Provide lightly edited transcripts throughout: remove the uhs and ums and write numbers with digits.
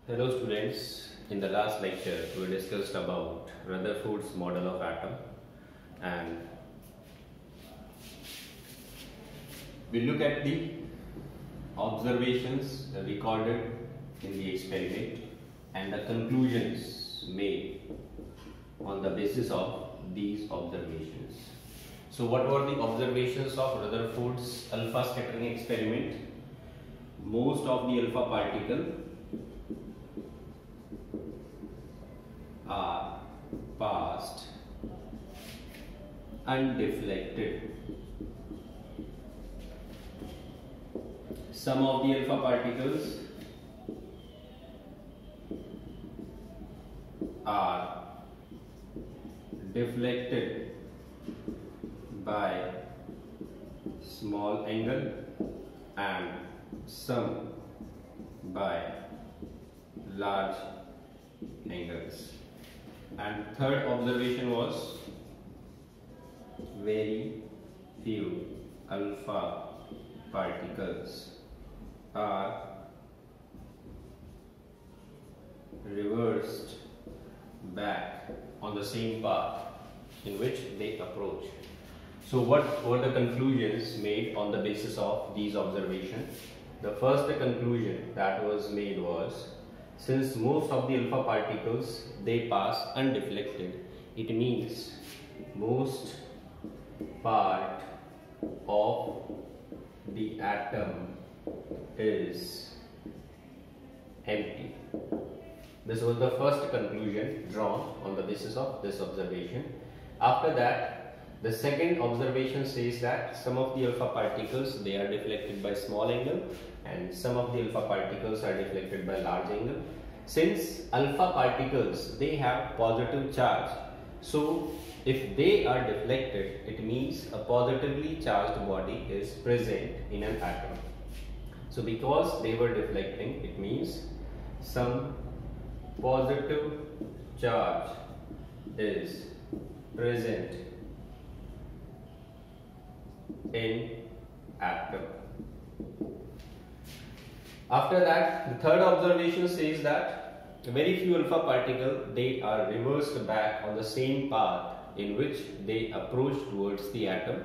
Hello students, in the last lecture we discussed about Rutherford's model of atom and we look at the observations recorded in the experiment and the conclusions made on the basis of these observations. So what were the observations of Rutherford's alpha scattering experiment? Most of the alpha particle are passed undeflected. Some of the alpha particles are deflected by small angle and some by large angles. And third observation was very few alpha particles are reversed back on the same path in which they approach. So what were the conclusions made on the basis of these observations? The first conclusion that was made was, since most of the alpha particles they pass undeflected, it means most part of the atom is empty. This was the first conclusion drawn on the basis of this observation. After that, the second observation says that some of the alpha particles they are deflected by small angle and some of the alpha particles are deflected by large angle. Since alpha particles they have positive charge, so if they are deflected, it means a positively charged body is present in an atom. So because they were deflecting, it means some positive charge is present in atom. After that, the third observation says that very few alpha particles they are reversed back on the same path in which they approach towards the atom.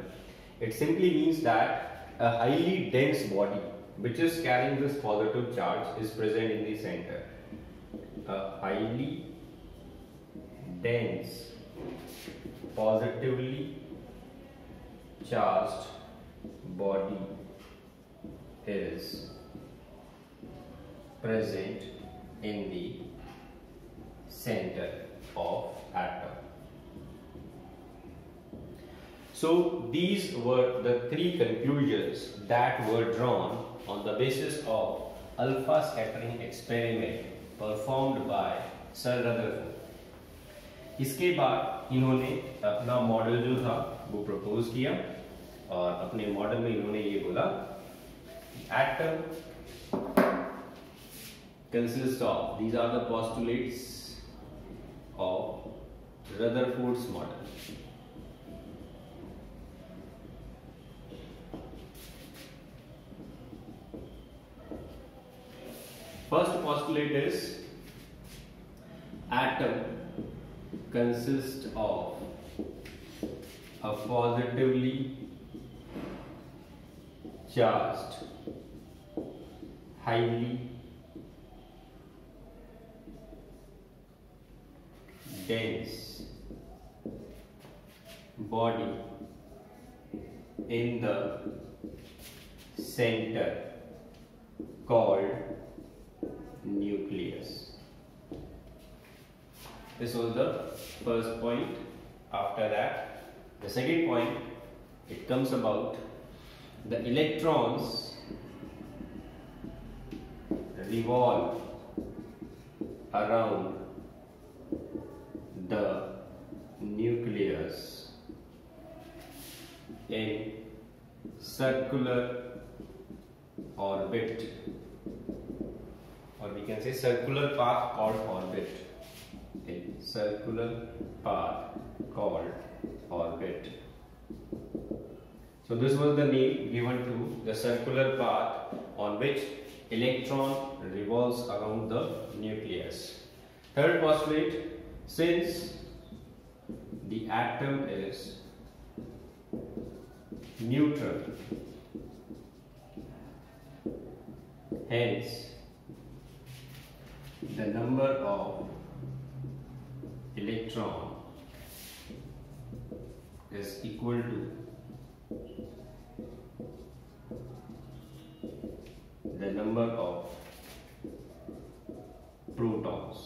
It simply means that a highly dense body which is carrying this positive charge is present in the center. A highly dense, positively charged body is present in the center of atom. So these were the three conclusions that were drawn on the basis of alpha scattering experiment performed by sir Rutherford. इसके बाद इन्होंने अपना model जो था वो propose किया और अपने मॉडल में इन्होंने ये बोला atom consists of, these are the postulates of Rutherford's model. First postulate is atom consists of a positively charged, highly dense body in the center called nucleus. This was the first point. After that, the second point, it comes about the electrons revolve around the nucleus in circular orbit, or we can say circular path called orbit. A circular path called orbit. So this was the name given to the circular path on which electron revolves around the nucleus. Third postulate, since the atom is neutral, hence the number of electron is equal to the number of protons.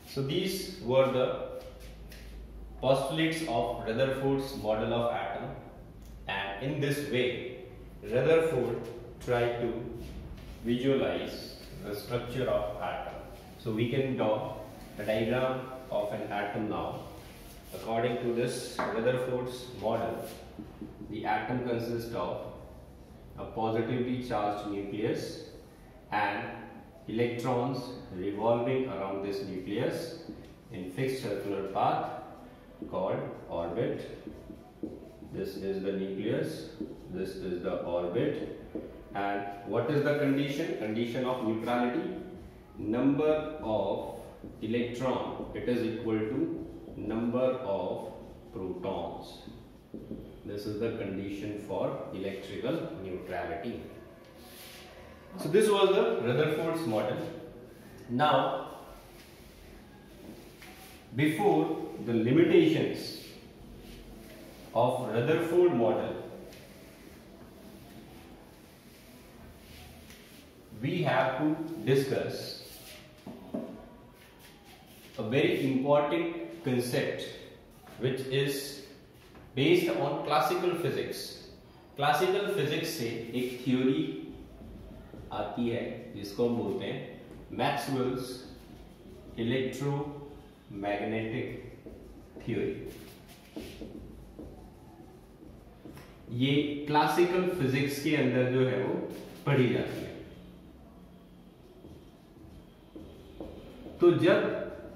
So these were the postulates of Rutherford's model of atom, and in this way Rutherford tried to visualize the structure of atom. So we can draw a diagram of an atom now. According to this Rutherford's model, the atom consists of a positively charged nucleus and electrons revolving around this nucleus in fixed circular path called orbit. This is the nucleus, this is the orbit, and what is the condition? Condition of neutrality, number of electron, it is equal to number of protons. This is the condition for electrical neutrality. So this was the Rutherford's model. Now, before the limitations of Rutherford model, we have to discuss a very important concept which is based on classical physics. Classical physics से एक theory आती है जिसको हम बोलते हैं Maxwell's electromagnetic theory. ये classical physics के अंदर जो है वो पढ़ी जाती है। तो जब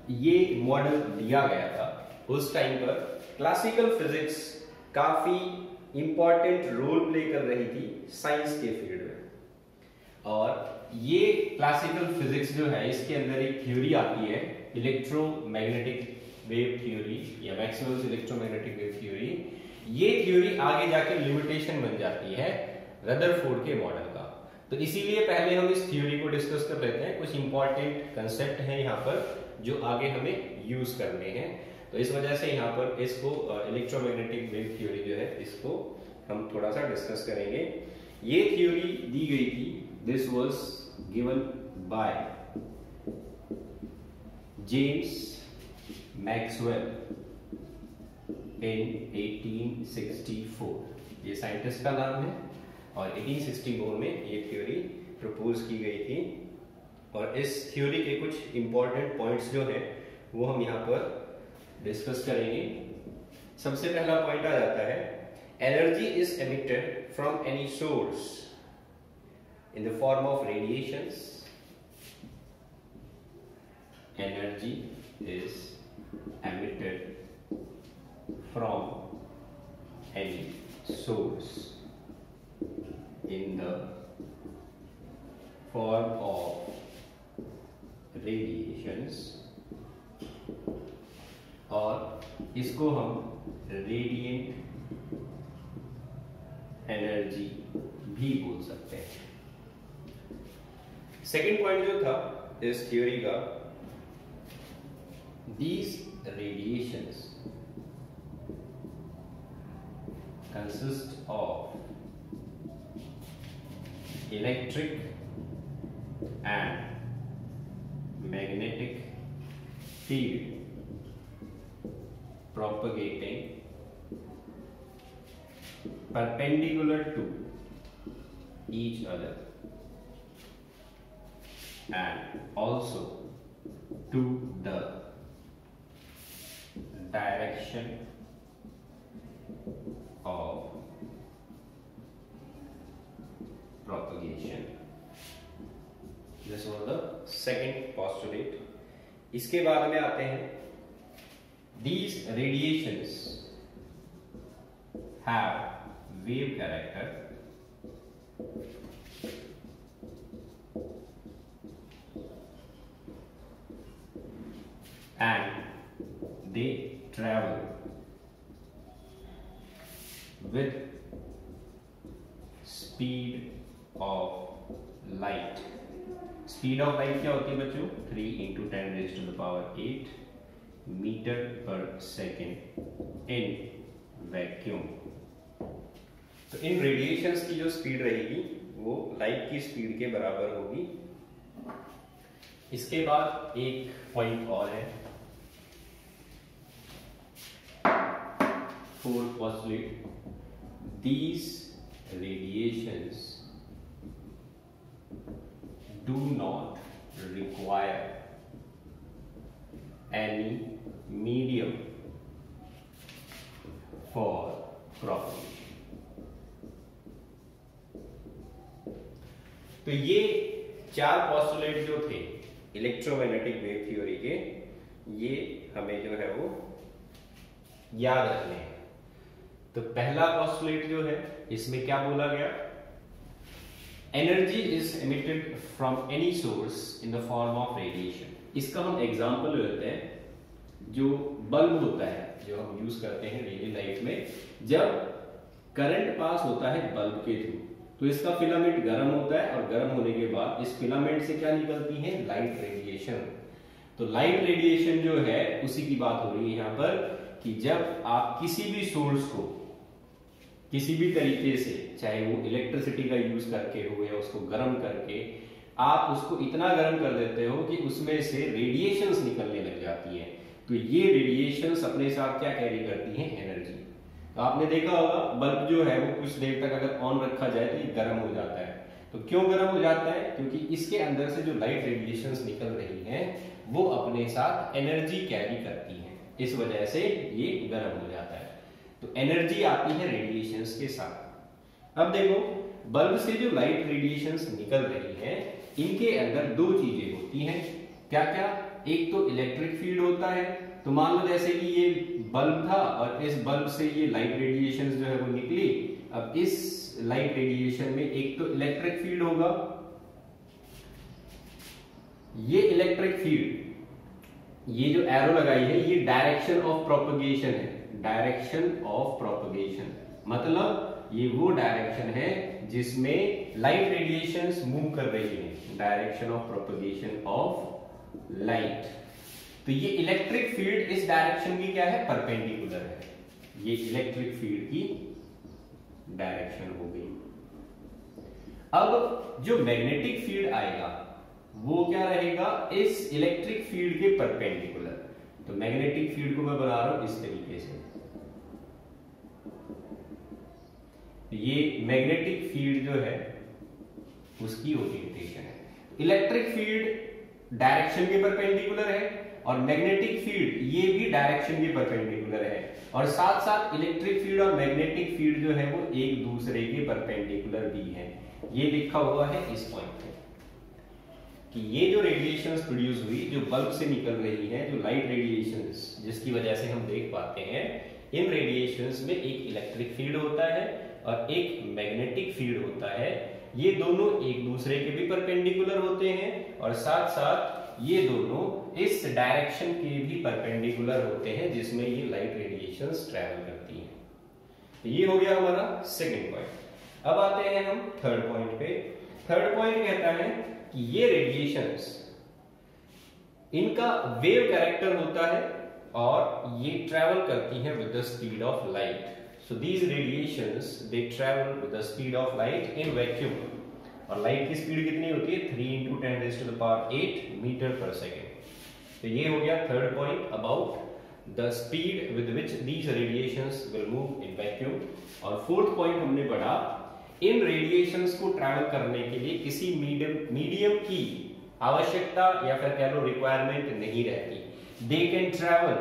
ये मॉडल दिया गया था उस टाइम पर क्लासिकल फिजिक्स काफी इंपॉर्टेंट रोल प्ले कर रही थी साइंस के फील्ड में। और ये क्लासिकल फिजिक्स जो है इसके अंदर एक थ्योरी आती है इलेक्ट्रोमैग्नेटिक वेव थ्योरी या मैक्सवेल्स इलेक्ट्रोमैग्नेटिक वेव थ्योरी। ये थ्योरी आगे जाके लिमिटेशन बन जाती है रदरफोर्ड के मॉडल का। तो इसीलिए पहले हम इस थ्योरी को डिस्कस कर लेते हैं। कुछ इंपॉर्टेंट कंसेप्ट हैं यहाँ पर जो आगे हमें यूज करने हैं। तो इस वजह से यहाँ पर इसको इलेक्ट्रोमैग्नेटिक वेव थ्योरी जो है इसको हम थोड़ा सा डिस्कस करेंगे। ये थ्योरी दी गई थी, this was given by James Maxwell in 1864। ये साइंटिस्ट का नाम है और 1864 में ये थ्योरी प्रपोज की गई थी। और इस थ्योरी के कुछ इंपॉर्टेंट पॉइंट्स जो हैं वो हम यहाँ पर डिस्कस करेंगे। सबसे पहला पॉइंट आ जाता है energy is emitted from any source in the form of radiations. Energy is emitted from any source in the form of radiations, और इसको हम रेडिएंट एनर्जी भी बोल सकते हैं। सेकेंड पॉइंट जो था इस थ्योरी का, these radiations consist of electric and magnetic field propagating perpendicular to each other and also to the direction of propagation. This was the second postulate. इसके बाद में आते हैं these radiations have wave character and they travel with speed of light. Speed of light क्या होती है बच्चों? 3 × 10⁸ metre per second in vacuum. तो इन रेडिएशंस की जो स्पीड रहेगी वो लाइट की स्पीड के बराबर होगी। इसके बाद एक पॉइंट और है, fourth postulate, these radiations do not require any medium for propagation। तो ये चार पोस्टुलेट जो थे इलेक्ट्रोमैग्नेटिक वेव थ्योरी के, ये हमें जो है वो याद रखने हैं। तो पहला पोस्टुलेट जो है इसमें क्या बोला गया? Energy is emitted from any source in the form of radiation. इसका हम एग्जांपल लेते हैं, जो बल्ब होता है जो हम यूज करते हैं डेली लाइफ में, जब करंट पास होता है बल्ब के थ्रू तो इसका फिलामेंट गर्म होता है और गर्म होने के बाद इस फिलामेंट से क्या निकलती है? Light radiation. तो लाइट रेडिएशन जो है उसी की बात हो रही है यहाँ पर, कि जब आप किसी भी सोर्स को किसी भी तरीके से, चाहे वो इलेक्ट्रिसिटी का यूज करके हो या उसको गर्म करके, आप उसको इतना गर्म कर देते हो कि उसमें से रेडिएशंस निकलने लग जाती हैं। तो ये रेडिएशंस अपने साथ क्या कैरी करती हैं? एनर्जी। तो आपने देखा होगा बल्ब जो है वो कुछ देर तक अगर ऑन रखा जाए तो ये गर्म हो जाता है। तो क्यों गर्म हो जाता है? क्योंकि इसके अंदर से जो लाइट रेडिएशंस निकल रही हैं वो अपने साथ एनर्जी कैरी करती हैं, इस वजह से ये गर्म हो जाता है। तो एनर्जी आती है रेडिएशंस के साथ। अब देखो, बल्ब से जो लाइट रेडिएशंस निकल रही हैं इनके अंदर दो चीजें होती हैं। क्या क्या? एक तो इलेक्ट्रिक फील्ड होता है। तो मान लो जैसे कि ये बल्ब था और इस बल्ब से ये लाइट रेडिएशंस जो है वो निकली। अब इस लाइट रेडिएशन में एक तो इलेक्ट्रिक फील्ड होगा, ये इलेक्ट्रिक फील्ड, ये जो एरो लगाई है ये डायरेक्शन ऑफ प्रोपगेशन है। डायरेक्शन ऑफ प्रोपगेशन मतलब ये वो डायरेक्शन है जिसमें लाइट रेडिएशंस मूव कर रही है, direction of propagation of light. तो ये इलेक्ट्रिक फील्ड इस डायरेक्शन की क्या है? परपेंडिकुलर है। ये इलेक्ट्रिक फील्ड की डायरेक्शन हो गई। अब जो मैग्नेटिक फील्ड आएगा वो क्या रहेगा? इस इलेक्ट्रिक फील्ड के परपेंडिकुलर। तो मैग्नेटिक फील्ड को मैं बना रहा हूं इस तरीके से। ये मैग्नेटिक फील्ड जो है उसकी ओरिएंटेशन है। इलेक्ट्रिक फील्ड डायरेक्शन के परपेंडिकुलर है और मैग्नेटिक फील्ड ये भी डायरेक्शन के परपेंडिकुलर है, और साथ साथ इलेक्ट्रिक फील्ड और मैग्नेटिक फील्ड जो है वो एक दूसरे के परपेंडिकुलर भी है। ये लिखा हुआ है इस पॉइंट पे कि ये जो रेडिएशंस प्रोड्यूस हुई, जो बल्ब से निकल रही हैं, जो लाइट रेडिएशंस जिसकी वजह से हम देख पाते हैं, इन रेडिएशंस में एक इलेक्ट्रिक फील्ड होता है और एक मैग्नेटिक फील्ड होता है। ये दोनों एक दूसरे के भी परपेंडिकुलर होते हैं और साथ साथ ये दोनों इस डायरेक्शन के भी परपेंडिकुलर होते हैं जिसमें ये लाइट रेडिएशंस ट्रैवल करती हैं। तो ये हो गया हमारा सेकंड पॉइंट। अब आते हैं हम थर्ड पॉइंट पे। थर्ड पॉइंट कहता है कि ये रेडिएशंस, इनका वेव कैरेक्टर होता है और ये ट्रैवल करती हैं with the speed of light. So these radiations they travel with the speed of light in vacuum. और लाइट की स्पीड कितनी होती है? 3 × 10⁸ मीटर पर सेकेंड। तो ये हो गया third point about the speed with which these radiations will move in vacuum. और फोर्थ पॉइंट हमने पढ़ा, इन रेडिएशंस को ट्रैवल करने के लिए किसी मीडियम की आवश्यकता या फिर कह लो रिक्वायरमेंट नहीं रहती। They can travel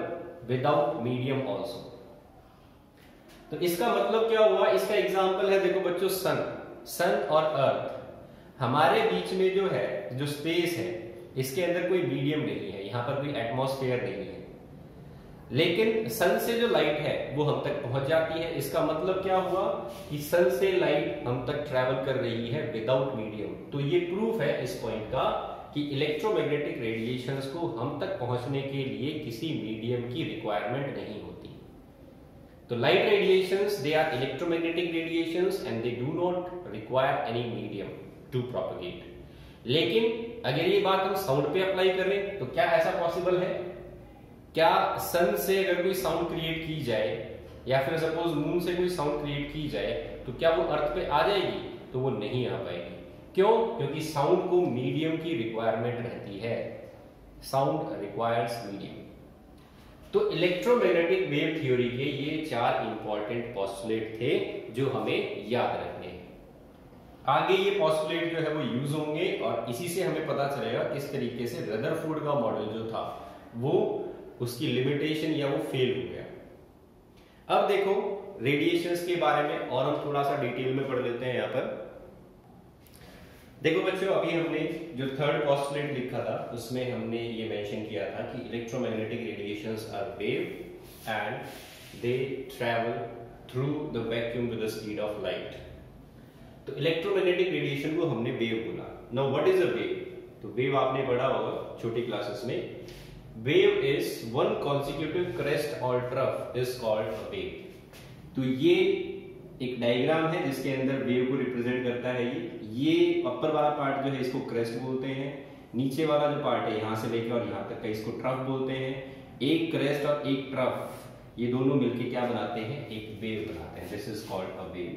without medium also. तो इसका मतलब क्या हुआ? इसका एग्जाम्पल है, देखो बच्चों, सन और अर्थ। हमारे बीच में जो है, जो स्पेस है, इसके अंदर कोई मीडियम नहीं है, यहां पर कोई एटमॉस्फेयर नहीं है। लेकिन सन से जो लाइट है वो हम तक पहुंच जाती है। इसका मतलब क्या हुआ कि सन से लाइट हम तक ट्रैवल कर रही है विदाउट मीडियम। तो ये प्रूफ है इस पॉइंट का कि इलेक्ट्रोमैग्नेटिक रेडिएशंस को हम तक पहुंचने के लिए किसी मीडियम की रिक्वायरमेंट नहीं होती। तो light radiations they are electromagnetic radiations and they do not require any medium to propagate. लेकिन अगर ये बात हम साउंड पे अप्लाई करें तो क्या ऐसा पॉसिबल है? क्या सन से अगर कोई साउंड क्रिएट की जाए या फिर सपोज मून से कोई साउंड क्रिएट की जाए तो क्या वो अर्थ पे आ जाएगी? तो वो नहीं आ पाएगी। क्यों? क्योंकि साउंड को मीडियम की रिक्वायरमेंट रहती है। Sound requires medium. तो इलेक्ट्रोमैग्नेटिक वेव थ्योरी के ये 4 इंपॉर्टेंट पोस्टुलेट थे जो हमें याद रखने हैं। आगे ये पोस्टुलेट जो है वो यूज होंगे और इसी से हमें पता चलेगा किस तरीके से रदरफोर्ड का मॉडल जो था वो उसकी लिमिटेशन या वो फेल हो गया। अब देखो रेडिएशंस के बारे में और हम थोड़ा सा डिटेल में पढ़ लेते हैं। यहां पर देखो बच्चों, अभी हमने जो थर्ड पोस्टुलेट लिखा था उसमें हमने ये मेंशन किया था कि electromagnetic radiations are wave and they travel through the vacuum with the speed of light. तो इलेक्ट्रोमैग्नेटिक रेडिएशन को हमने वेव बोला। Now what is a wave? तो वेव आपने पढ़ा होगा छोटी क्लासेस में। Wave is one consecutive crest और trough is called a wave. तो ये एक डायग्राम है जिसके अंदर वेव को रिप्रेजेंट करता है। ये अपर वाला पार्ट जो है इसको क्रेस्ट बोलते हैं, नीचे वाला जो पार्ट है यहां से लेकर और यहां तक का इसको ट्रफ बोलते हैं। एक क्रेस्ट और एक ट्रफ ये दोनों मिलके क्या बनाते हैं? एक वेव बनाते हैं। This is called a wave.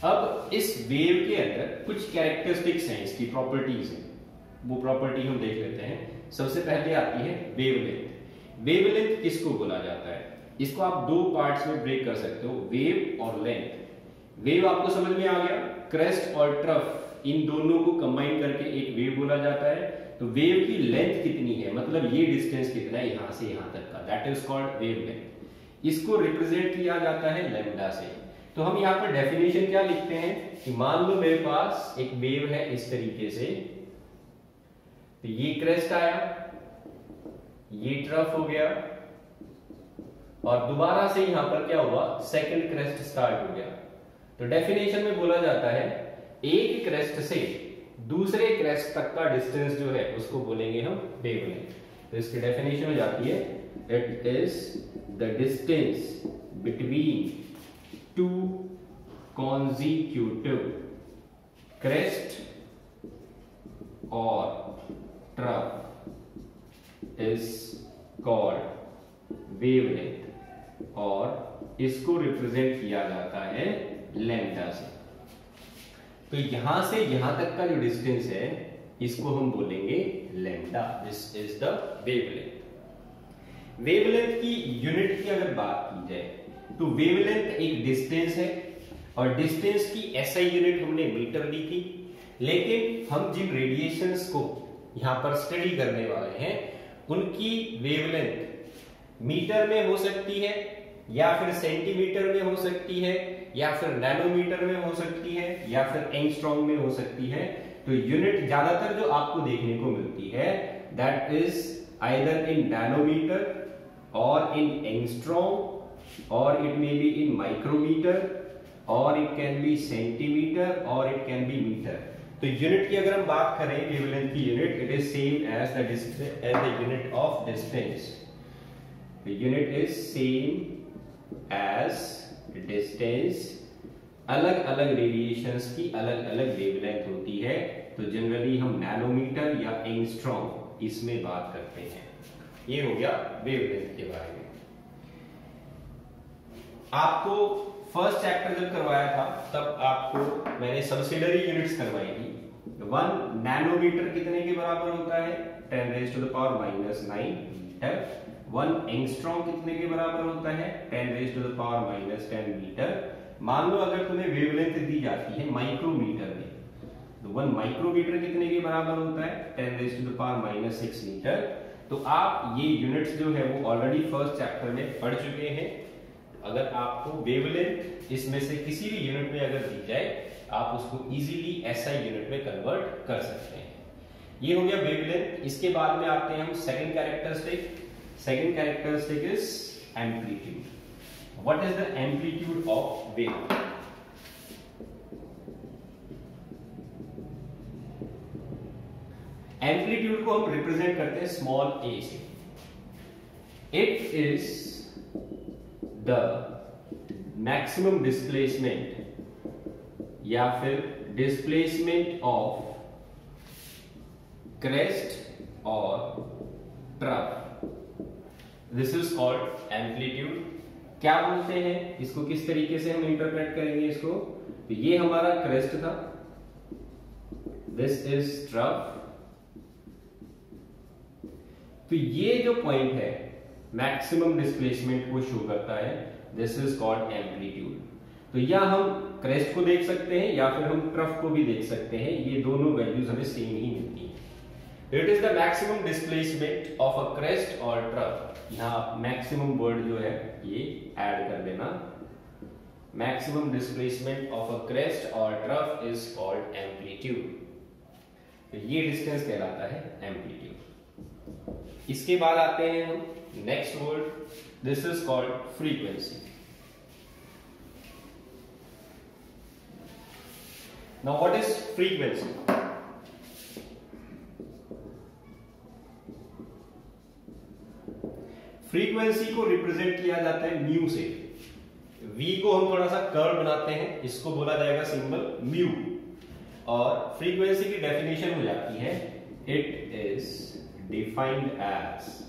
अब इस वेव के अंदर कुछ कैरेक्टरिस्टिक्स हैं, इसकी प्रॉपर्टीज हैं, वो प्रॉपर्टी हम देख लेते हैं। सबसे पहले आती है वेवलेंथ। वेवलेंथ किसको बोला जाता है? इसको आप 2 पार्ट्स में ब्रेक कर सकते हो, वेव और लेंथ। वेव आपको समझ में आ गया, क्रेस्ट और ट्रफ इन दोनों को कंबाइन करके एक वेव बोला जाता है। तो वेव की लेंथ कितनी है, मतलब ये डिस्टेंस कितना है यहां से यहां तक का, दैट इज कॉल्ड वेवलेंथ। इसको रिप्रेजेंट किया जाता है लैम्डा से। तो हम यहाँ पर डेफिनेशन क्या लिखते हैं कि मान लो मेरे पास एक वेव है इस तरीके से, तो ये क्रेस्ट आया, ये ट्रफ हो गया और दोबारा से यहां पर क्या हुआ? सेकंड क्रेस्ट स्टार्ट हो गया। तो डेफिनेशन में बोला जाता है एक क्रेस्ट से दूसरे क्रेस्ट तक का डिस्टेंस जो है उसको बोलेंगे हम वेवलेंथ। तो इसकी डेफिनेशन हो जाती है it is the distance between 2 consecutive crest or trough is called wavelength और इसको रिप्रेजेंट किया जाता है लैम्डा से। तो यहां से यहां तक का जो डिस्टेंस है इसको हम बोलेंगे lambda. This is the wavelength. Wavelength की यूनिट की अगर बात की जाए तो वेवलेंथ एक डिस्टेंस है और डिस्टेंस की एसआई यूनिट हमने मीटर ली थी। लेकिन हम जिन रेडिएशंस को यहां पर स्टडी करने वाले हैं उनकी वेवलेंथ मीटर में हो सकती है या फिर सेंटीमीटर में हो सकती है या फिर नैनोमीटर में हो सकती है या फिर एंगस्ट्रॉम में हो सकती है। तो यूनिट ज्यादातर जो आपको देखने को मिलती है that is either in nanometer और in angstrom or it may be in micrometer or it can be centimeter or it can be meter। तो यूनिट की अगर हम बात करें वेवलेंथ की unit, it is same as the unit of distance. The unit is same as distance. अलग अलग radiations की अलग अलग वेवलेंथ होती है। तो जनरली हम नैनोमीटर या एंगस्ट्रॉम इसमें बात करते हैं। ये हो गया वेवलेंथ के बारे में। आपको फर्स्ट चैप्टर जब करवाया था तब आपको मैंने सब्सिडरी यूनिट्स करवाई थी। 1 नैनोमीटर कितने के बराबर होता है? 10⁻⁹ मीटर। 1 एंगस्ट्रॉम कितने के बराबर होता है? 10⁻⁻10 मीटर। मान लो अगर तुम्हें वेवलेंथ दी जाती है माइक्रोमीटर में, तो 1 माइक्रोमीटर कितने के बराबर होता है? 10⁻⁻6 मीटर। तो आप ये यूनिट्स जो है वो ऑलरेडी फर्स्ट चैप्टर में पढ़ चुके हैं। अगर आपको वेवलेंथ इसमें से किसी भी यूनिट में अगर दी जाए आप उसको इजीली एसआई यूनिट में कन्वर्ट कर सकते हैं। ये हो गया वेवलेंथ। इसके बाद में आते हैं हम second characteristic. Second characteristic is amplitude. What is the amplitude of wave? Amplitude को हम रिप्रेजेंट करते हैं स्मॉल ए से। It is the maximum displacement या फिर डिस्प्लेसमेंट ऑफ क्रेस्ट और trough. This is called amplitude. क्या बोलते हैं इसको, किस तरीके से हम इंटरप्रेट करेंगे इसको? तो ये हमारा क्रेस्ट था, दिस इज ट्रफ। तो ये जो पॉइंट है मैक्सिमम डिस्प्लेसमेंट को शो करता है, दिस इज कॉल्ड एम्पलीट्यूड। तो या हम क्रेस्ट को देख सकते हैं या फिर हम ट्रफ को भी देख सकते हैं, ये दोनों वैल्यूज हमें सेम ही मिलती हैं। It is the maximum displacement of a crest और ट्रफ। यहाँ मैक्सिमम वर्ड जो है ये ऐड कर देना। Maximum displacement of a crest और ट्रफ इज कॉल्ड एम्पलीट्यूड। तो ये डिस्टेंस कहलाता है एम्पलीट्यूड। इसके बाद आते हैं हम next word, this is called frequency. Now what is frequency? Frequency को रिप्रेजेंट किया जाता है म्यू से। वी को हम थोड़ा सा कर्व बनाते हैं, इसको बोला जाएगा सिंबल म्यू। और फ्रीक्वेंसी की डेफिनेशन हो जाती है, it is defined as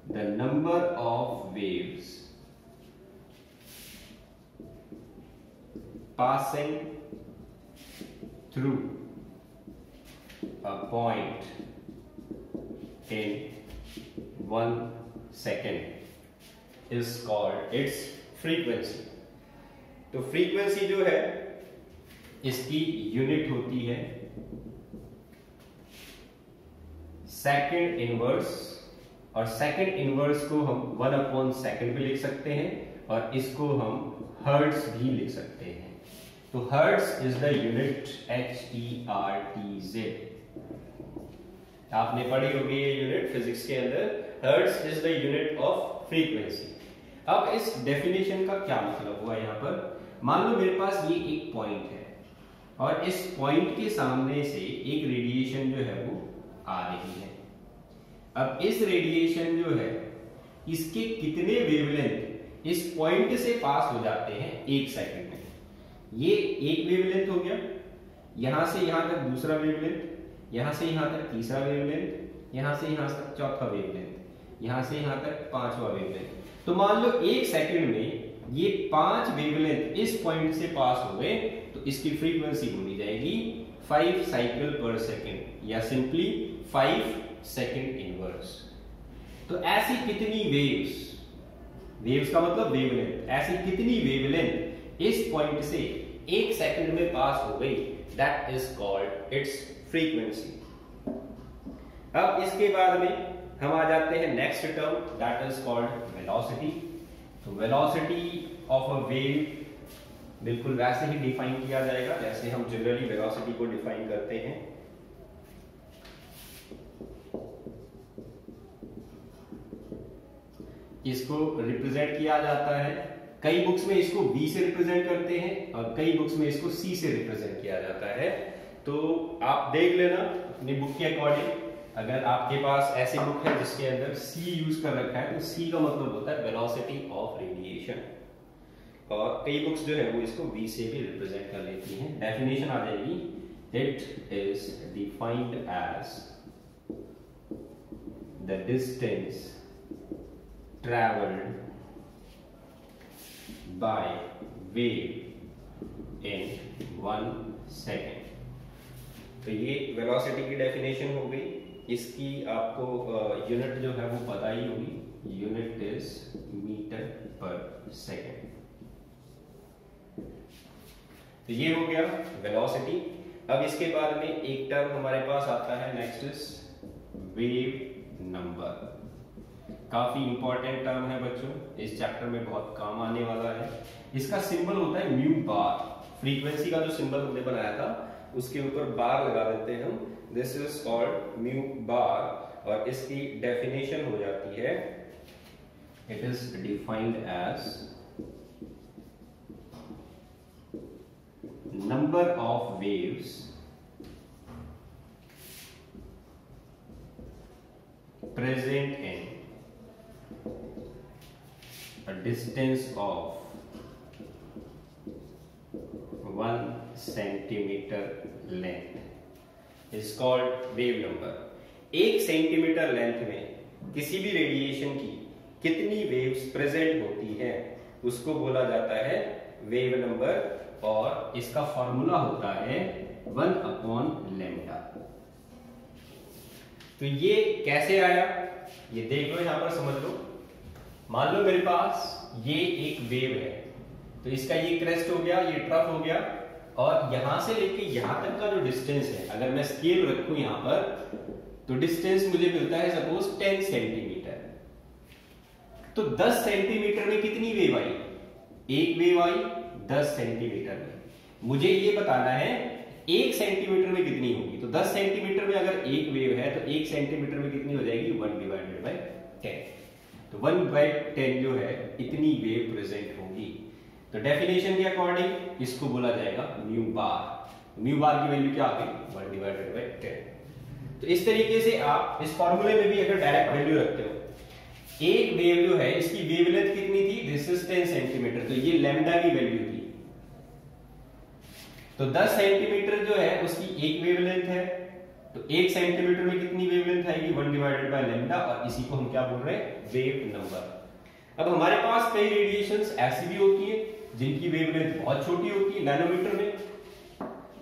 the number of waves passing through a point in 1 second is called its frequency। तो फ्रीक्वेंसी जो है इसकी यूनिट होती है सेकंड इनवर्स, और सेकंड इनवर्स को हम 1/सेकंड भी लिख सकते हैं और इसको हम हर्ट्ज भी लिख सकते हैं। तो hertz is the unit, HERTZ। आपने पढ़ी होगी ये यूनिट फिजिक्स के अंदर। Hertz is the unit of frequency. अब इस डेफिनेशन का क्या मतलब हुआ यहाँ पर? मान लो मेरे पास ये एक पॉइंट है और इस पॉइंट के सामने से एक रेडिएशन जो है वो आ रही है। अब इस रेडिएशन जो है इसके कितने वेवलेंथ इस पॉइंट से पास हो जाते हैं 1 सेकंड में? ये एक वेवलेंथ हो गया, यहां से यहां तक दूसरा वेवलेंथ, यहां से यहां तक तीसरा वेवलेंथ, यहां से यहां तक चौथा वेवलेंथ, यहां से यहां तक पांचवा वेवलेंथ। तो मान लो 1 सेकंड में ये 5 वेवलेंथ इस पॉइंट से पास हो गए, तो इसकी फ्रीक्वेंसी बोली जाएगी 5 साइकिल पर सेकंड या सिंपली 5 सेकंड इनवर्स। तो ऐसी कितनी वेव्स, वेव्स का मतलब वेवलेंथ, ऐसी कितनी वेवलेंथ इस पॉइंट से 1 सेकंड में पास हो गई, that is called its frequency. अब इसके बाद में हम आ जाते हैं next term, that is called velocity. तो वेलोसिटी ऑफ अ वेव बिल्कुल वैसे ही डिफाइन किया जाएगा जैसे हम जनरली वेलोसिटी को डिफाइन करते हैं। इसको रिप्रेजेंट किया जाता है, कई बुक्स में इसको V से रिप्रेजेंट करते हैं और कई बुक्स में इसको C से रिप्रेजेंट किया जाता है। तो आप देख लेना अपनी बुक के अकॉर्डिंग। अगर आपके पास ऐसी बुक है जिसके अंदर C यूज कर रखा है तो C का मतलब होता है वेलोसिटी ऑफ रेडिएशन, और कई बुक्स जो है वो इसको V से भी रिप्रेजेंट कर लेती हैं। डेफिनेशन आ जाएगी, it is defined as the distance traveled by wave in 1 second। तो ये वेलोसिटी की डेफिनेशन हो गई। इसकी आपको यूनिट जो है वो पता ही होगी, unit is metre per second. तो ये हो गया वेलोसिटी। अब इसके बाद में एक टर्म हमारे पास आता है, नेक्स्ट इज वेव नंबर। काफी इंपॉर्टेंट टर्म है बच्चों, इस चैप्टर में बहुत काम आने वाला है। इसका सिंबल होता है म्यू बार। फ्रीक्वेंसी का जो सिंबल हमने बनाया था उसके ऊपर बार लगा देते हैं हम, this is called mu bar, और इसकी डेफिनेशन हो जाती है, it is defined as number of waves present in a distance of 1 centimeter length is called wave number। 1 centimetre length में किसी भी रेडिएशन की कितनी वेव्स प्रेजेंट होती हैं उसको बोला जाता है वेव नंबर, और इसका फॉर्मूला होता है 1/λ। तो ये कैसे आया ये देख लो, यहां पर समझ लो। मान लो मेरे पास ये एक वेव है, तो इसका ये क्रेस्ट हो गया, ये ट्रफ हो गया, और यहां से लेके यहां तक का जो डिस्टेंस है, अगर मैं स्केल रखूं यहां पर, तो डिस्टेंस मुझे मिलता है सपोज 10 सेंटीमीटर। तो 10 सेंटीमीटर में कितनी वेव आई? एक वेव आई 10 सेंटीमीटर में। मुझे ये बताना है 1 सेंटीमीटर में कितनी होगी। तो 10 सेंटीमीटर में अगर एक वेव है तो 1 सेंटीमीटर में कितनी हो जाएगी? 1/10। तो 1/10 जो है इतनी वेव प्रेजेंट होगी। तो डेफिनेशन के अकॉर्डिंग इसको बोला जाएगा म्यू बार। म्यू बार की वैल्यू क्या आ गई? 1/10। तो इस तरीके से आप इस फॉर्मूले में भी अगर डायरेक्ट वैल्यू रखते हो, एक वेव जो है इसकी वेवलेंथ कितनी थी? दिस इज 10 सेंटीमीटर, तो ये लैम्डा की वैल्यू थी। तो 10 सेंटीमीटर जो है उसकी एक वेवलेंथ है, तो 1 सेंटीमीटर में कितनी वेवलेंथ आएगी? 1/λ, और इसी को हम क्या बोल रहे हैं? Wave number. अब हमारे पास कई रेडिएशंस ऐसी भी होती है जिनकी वेवलेंथ बहुत छोटी होती है, नैनोमीटर में।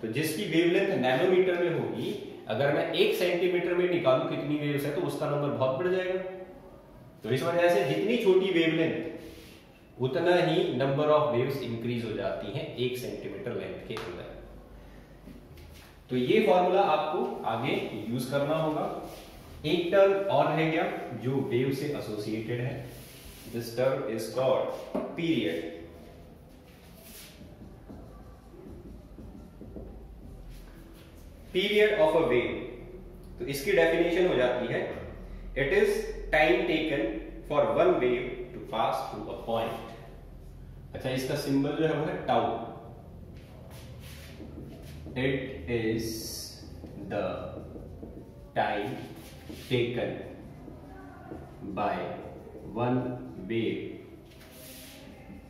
तो जिसकी वेवलेंथ नैनोमीटर में होगी, अगर मैं 1 सेंटीमीटर में निकालूं कितनी वेव्स है, तो उसका नंबर बहुत बढ़ जाएगा। तो इस वजह से जितनी छोटी वेवलेंथ उतना ही नंबर ऑफ वेव्स इंक्रीज हो जाती हैं 1 सेंटीमीटर लेंथ के अंदर। तो ये फॉर्मूला आपको आगे यूज करना होगा। एक टर्म और रह गया जो वेव से एसोसिएटेड है, this term is called period. Period of a wave, तो इसकी डेफिनेशन हो जाती है, it is time taken for one wave to pass through a point. अच्छा, इसका सिंबल जो है वो है tau. It is the time taken by one wave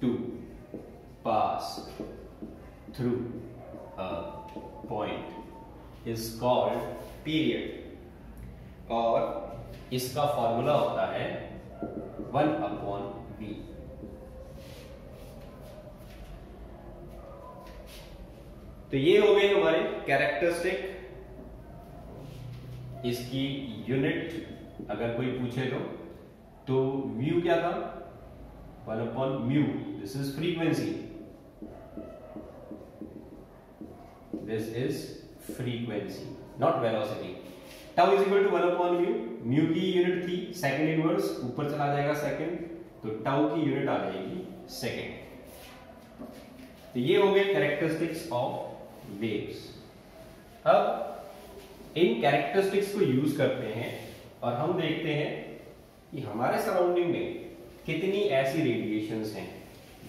to pass through a point is called period, और इसका फॉर्मूला होता है 1/v। तो ये हो गए हमारे कैरेक्टरिस्टिक। इसकी यूनिट अगर कोई पूछे तो म्यू क्या था? 1/μ। This is frequency, this is frequency, not velocity. Tau is equal to 1/μ। Mu की यूनिट थी सेकंड इनवर्स, ऊपर चला जाएगा सेकंड, तो टाउ की यूनिट आ जाएगी सेकंड। तो ये हो गए कैरेक्टरिस्टिक्स ऑफ वेव्स। अब इन कैरेक्टरिस्टिक्स को यूज करते हैं और हम देखते हैं कि हमारे सराउंडिंग में कितनी ऐसी रेडिएशंस हैं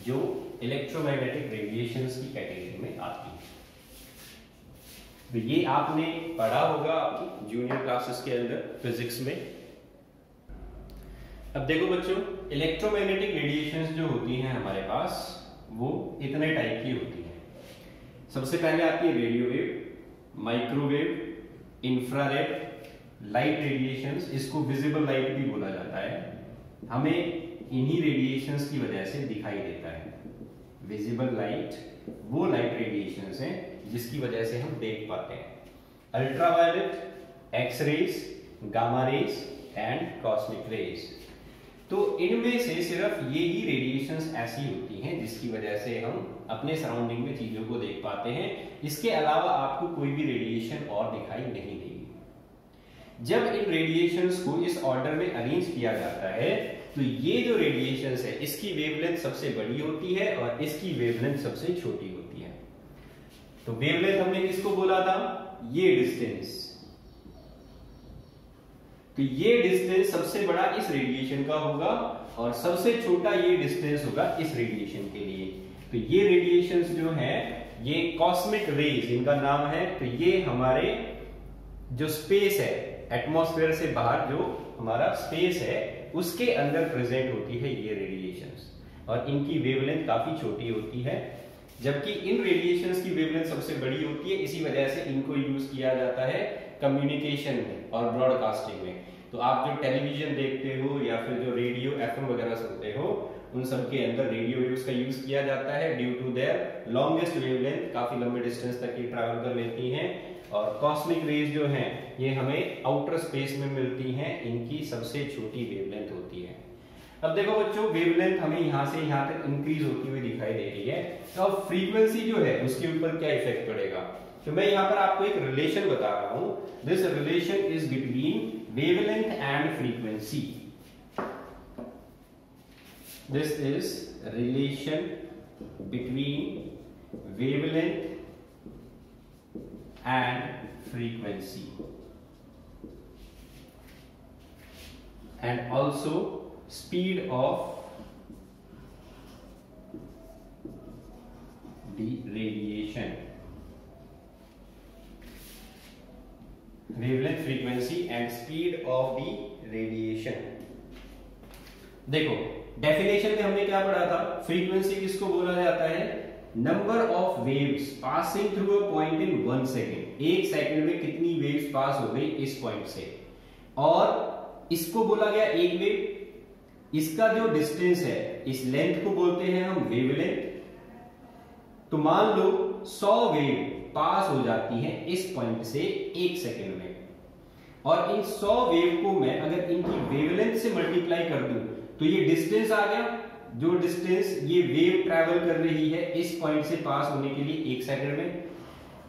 जो इलेक्ट्रोमैग्नेटिक रेडिएशंस की कैटेगरी में आती है। तो ये आपने पढ़ा होगा आपकी जूनियर क्लासेस के अंदर फिजिक्स में। अब देखो बच्चों, इलेक्ट्रोमैग्नेटिक रेडिएशंस जो होती हैं हमारे पास, वो इतने टाइप की होती हैं। सबसे पहले आती है radio wave, microwave, infrared, light radiations. इसको विजिबल लाइट भी बोला जाता है। हमें इन्हीं रेडिएशंस की वजह से दिखाई देता है। विजिबल लाइट वो लाइट रेडिएशंस हैं जिसकी वजह से हम देख पाते हैं। Ultraviolet, X-rays, gamma rays and cosmic rays. तो इनमें से सिर्फ ये ही रेडिएशंस ऐसी होती हैं जिसकी वजह से हम अपने सराउंडिंग में चीजों को देख पाते हैं। इसके अलावा आपको कोई भी रेडिएशन और दिखाई नहीं देगी। जब इन रेडिएशंस को इस ऑर्डर में अरेंज किया जाता है, तो ये जो रेडिएशंस है इसकी वेवलेंथ सबसे बड़ी होती है और इसकी वेवलेंथ सबसे छोटी होती है। तो वेवलेंथ हमने किसको बोला था, ये डिस्टेंस, तो ये डिस्टेंस सबसे बड़ा इस रेडिएशन का होगा और सबसे छोटा ये डिस्टेंस होगा इस रेडिएशन के लिए। तो ये रेडिएशंस जो है ये कॉस्मिक रेज इनका नाम है। तो ये हमारे जो स्पेस है, एटमॉस्फेयर से बाहर जो हमारा स्पेस है उसके अंदर प्रेजेंट होती है ये रेडिएशंस, और इनकी वेवलेंथ काफी छोटी होती है, जबकि इन रेडिएशंस की वेवलेंथ सबसे बड़ी होती है। इसी वजह से इनको यूज किया जाता है कम्युनिकेशन में और ब्रॉडकास्टिंग में। तो आप जो टेलीविजन देखते हो या फिर जो रेडियो एफएम वगैरह सुनते हो, उन सब के अंदर रेडियो वेव्स का यूज किया जाता है due to their longest wavelength, काफी लंबे डिस्टेंस तक ये ट्रैवल कर लेती हैं। और कॉस्मिक रेज जो हैं ये हमें आउटर स्पेस में मिलती हैं, इनकी सबसे छोटी वेवलेंथ होती है। अब देखो बच्चों, वेवलेंथ हमें यहां से यहां तक इंक्रीज होती हुई दिखाई दे रही है, तो अब फ्रीक्वेंसी जो है उसके ऊपर क्या इफेक्ट पड़ेगा। तो मैं यहां पर आपको एक रिलेशन बता रहा हूं, this relation is between wavelength and frequency. This is relation between wavelength and frequency and also speed of the radiation, wavelength, frequency and speed of the radiation। देखो डेफिनेशन में हमने क्या पढ़ा था, फ्रीक्वेंसी किसको बोला जाता है, number of waves passing through a point in 1 second, एक सेकंड में कितनी वेव्स पास हो गई इस पॉइंट से, और इसको बोला गया एक वेव। इसका जो डिस्टेंस है इस लेंथ को बोलते हैं हम वेवलेंथ। तो मान लो 100 वेव पास हो जाती हैं इस पॉइंट से एक सेकंड में, और इन 100 वेव को मैं अगर इनकी वेवलेंथ से मल्टीप्लाई कर दूं तो ये डिस्टेंस आ गया, जो डिस्टेंस ये वेव ट्रैवल कर रही है इस पॉइंट से पास होने के लिए एक सेकंड में।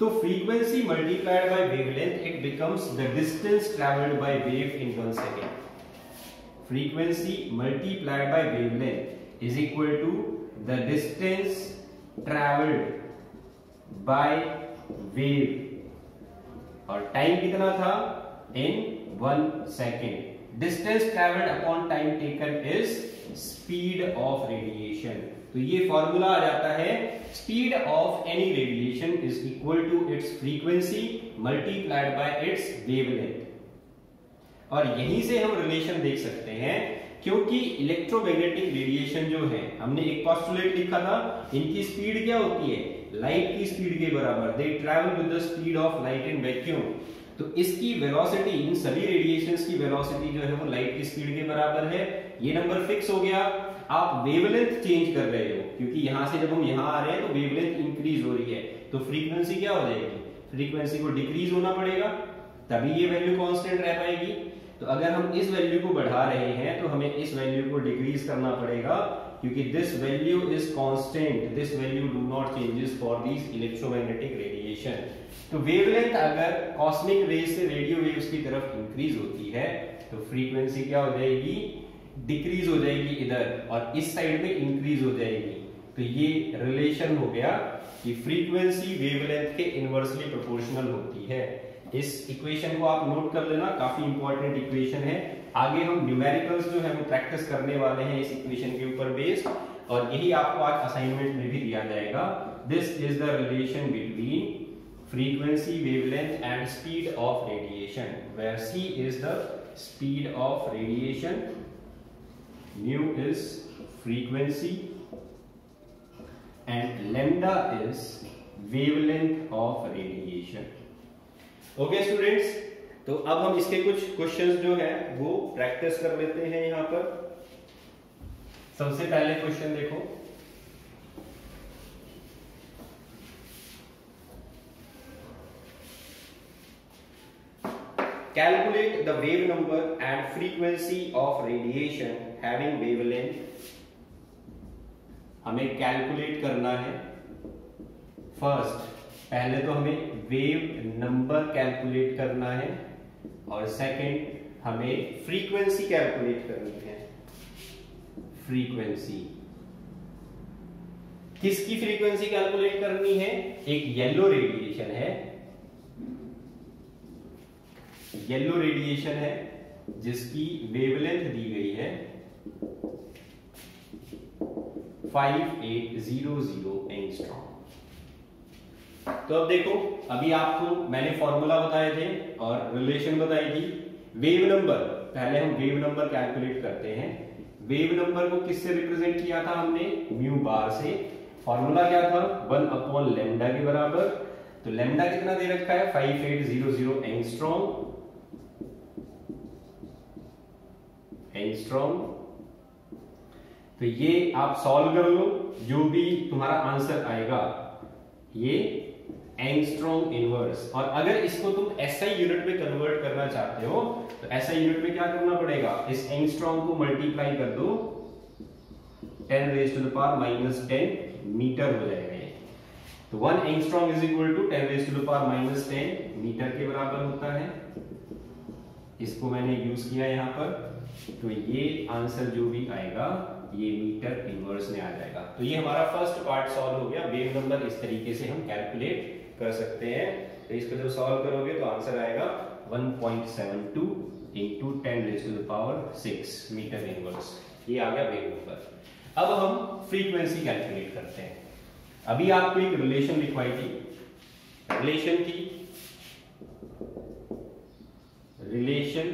तो frequency multiplied by wavelength, it becomes the distance travelled by wave in 1 second. Frequency multiplied by wavelength is equal to the distance travelled by wave, और टाइम कितना था, in 1 second. Distance travelled upon time taken is speed of radiation. तो ये formula आ जाता है, speed of any radiation is equal to its frequency multiplied by its wavelength. और यहीं से हम रिलेशन देख सकते हैं, क्योंकि इलेक्ट्रोमैग्नेटिक रेडिएशन जो है, हमने एक पोस्टुलेट लिखा था, इनकी स्पीड क्या होती है, लाइट की स्पीड के बराबर, दे travel with the speed of light in vacuum. तो इसकी वेलोसिटी, इन सभी रेडिएशंस की वेलोसिटी जो है वो लाइट की स्पीड के बराबर है। ये नंबर फिक्स हो गया। आप वेवलेंथ चेंज कर रहे हो, क्योंकि यहां से जब हम यहां आ रहे हैं तो वेवलेंथ इंक्रीज हो रही है, तो फ्रीक्वेंसी क्या हो जाएगी, फ्रीक्वेंसी को डिक्रीज होना पड़ेगा, तभी ये वैल्यू कांस्टेंट रह पाएगी। तो अगर हम इस वैल्यू को बढ़ा रहे हैं तो हमें इस वैल्यू को डिक्रीज करना पड़ेगा, क्योंकि this value is constant, this value do not changes for this electromagnetic radiation. तो वेवलेंथ अगर कॉस्मिक रेज से रेडियो वेव्स की तरफ इंक्रीज होती है तो फ्रीक्वेंसी क्या हो जाएगी, डिक्रीज हो जाएगी इधर, और इस साइड में इंक्रीज हो जाएगी। तो ये रिलेशन हो गया कि फ्रीक्वेंसी वेवलेंथ के इनवर्सली प्रोपोर्शनल होती है। इस इक्वेशन को आप नोट कर लेना, काफी इंपॉर्टेंट इक्वेशन है। आगे हम न्यूमेरिकल्स जो है वो प्रैक्टिस करने वाले हैं इस इक्वेशन के ऊपर बेस्ड, और यही आपको आज असाइनमेंट में भी दिया जाएगा। This is the relation between frequency, wavelength and speed of radiation, where c is the speed of radiation, mu is frequency and lambda is wavelength of radiation। Okay students, तो अब हम इसके कुछ क्वेश्चंस जो है वो प्रैक्टिस कर लेते हैं। यहां पर सबसे पहले क्वेश्चन देखो, calculate the wave number and frequency of radiation having wavelength। हमें कैलकुलेट करना है फर्स्ट, पहले तो हमें वेव नंबर कैलकुलेट करना है, और सेकंड हमें फ्रीक्वेंसी कैलकुलेट करनी है, फ्रीक्वेंसी। किसकी फ्रीक्वेंसी कैलकुलेट करनी है? एक येलो रेडिएशन है, येलो रेडिएशन है जिसकी वेवलेंथ दी गई है 5800 एंगस्ट्रॉम। तो अब देखो, अभी आपको मैंने फॉर्मूला बताए थे और रिलेशन बताई थी। वेव नंबर, पहले हम वेव नंबर कैलकुलेट करते हैं। वेव नंबर को किससे रिप्रेजेंट किया था हमने? म्यू बार से। फॉर्मूला क्या था? 1 अपॉन लैम्डा के बराबर। तो लैम्डा कितना दे रखा है? 5800 एंगस्ट्रॉम। तो ये आप सॉल्व कर लो, जो भी तुम्हारा आंसर आएगा ये एंगस्ट्रॉम इनवर्स। और अगर इसको तुम एसआई यूनिट में कन्वर्ट करना चाहते हो तो एसआई यूनिट में क्या करना पड़ेगा? इस एंगस्ट्रॉम को मल्टीप्लाई कर दो 10⁻⁻10 मीटर हो जाएगा ये। तो 1 angstrom is equal to 10⁻⁻10 metre के बराबर होता है। इसको मैंने यूज किया यहां पर, तो ये आंसर जो भी आएगा ये मीटर इनवर्स में आ जाएगा। तो ये हमारा फर्स्ट पार्ट सॉल्व हो गया। वेव नंबर इस तरीके से हम कैलकुलेट कर सकते हैं। तो इसको जब सॉल्व करोगे तो आंसर आएगा 1.72 इंटू 10⁻6 मीटर इनवर्स। ये आ गया वेव नंबर। अब हम फ्रीक्वेंसी कैलकुलेट करते हैं। अभी आपको एक रिलेशन लिखवाई थी, रिलेशन थी relation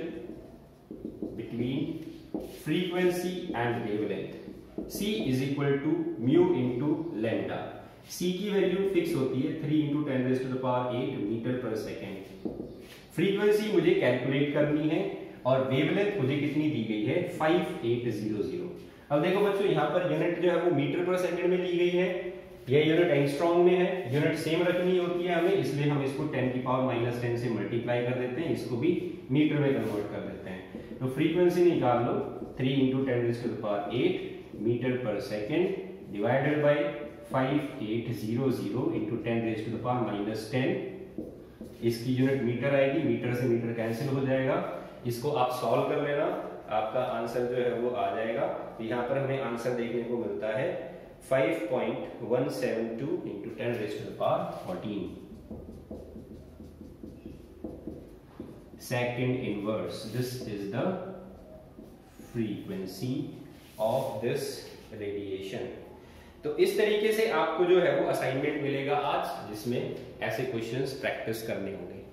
between frequency and wavelength. C is equal to mu into lambda. C की वैल्यू फिक्स होती है 3 इंटू 10⁸ मीटर पर सेकेंड। फ्रीक्वेंसी मुझे कैलकुलेट करनी है और वेवलेंथ मुझे कितनी दी गई है? 5800। अब देखो बच्चों, यहाँ पर यूनिट जो है वो मीटर पर सेकेंड में ली गई है, यह यूनिट एंगस्ट्रॉम में है। यूनिट सेम रखनी होती है हमें, इसलिए हम इसको 10⁻⁻10 से मल्टीप्लाई कर देते हैं, इसको भी मीटर में कन्वर्ट कर देते हैं। तो फ्रीक्वेंसी निकाल लो 3 into 10⁸ metre per second divided by 5800 into 10⁻⁻10। इसकी यूनिट मीटर आएगी, मीटर से मीटर कैंसिल हो जाएगा। इसको आप सॉल्व कर लेना, आपका आंसर जो है वो आ जाएगा। तो यहाँ पर हमें आंसर देखने को मिलता है 5.172 into 10⁻14 second inverse. This is the frequency of this radiation. तो इस तरीके से आपको जो है वो असाइनमेंट मिलेगा आज, जिसमें ऐसे क्वेश्चंस प्रैक्टिस करने होंगे।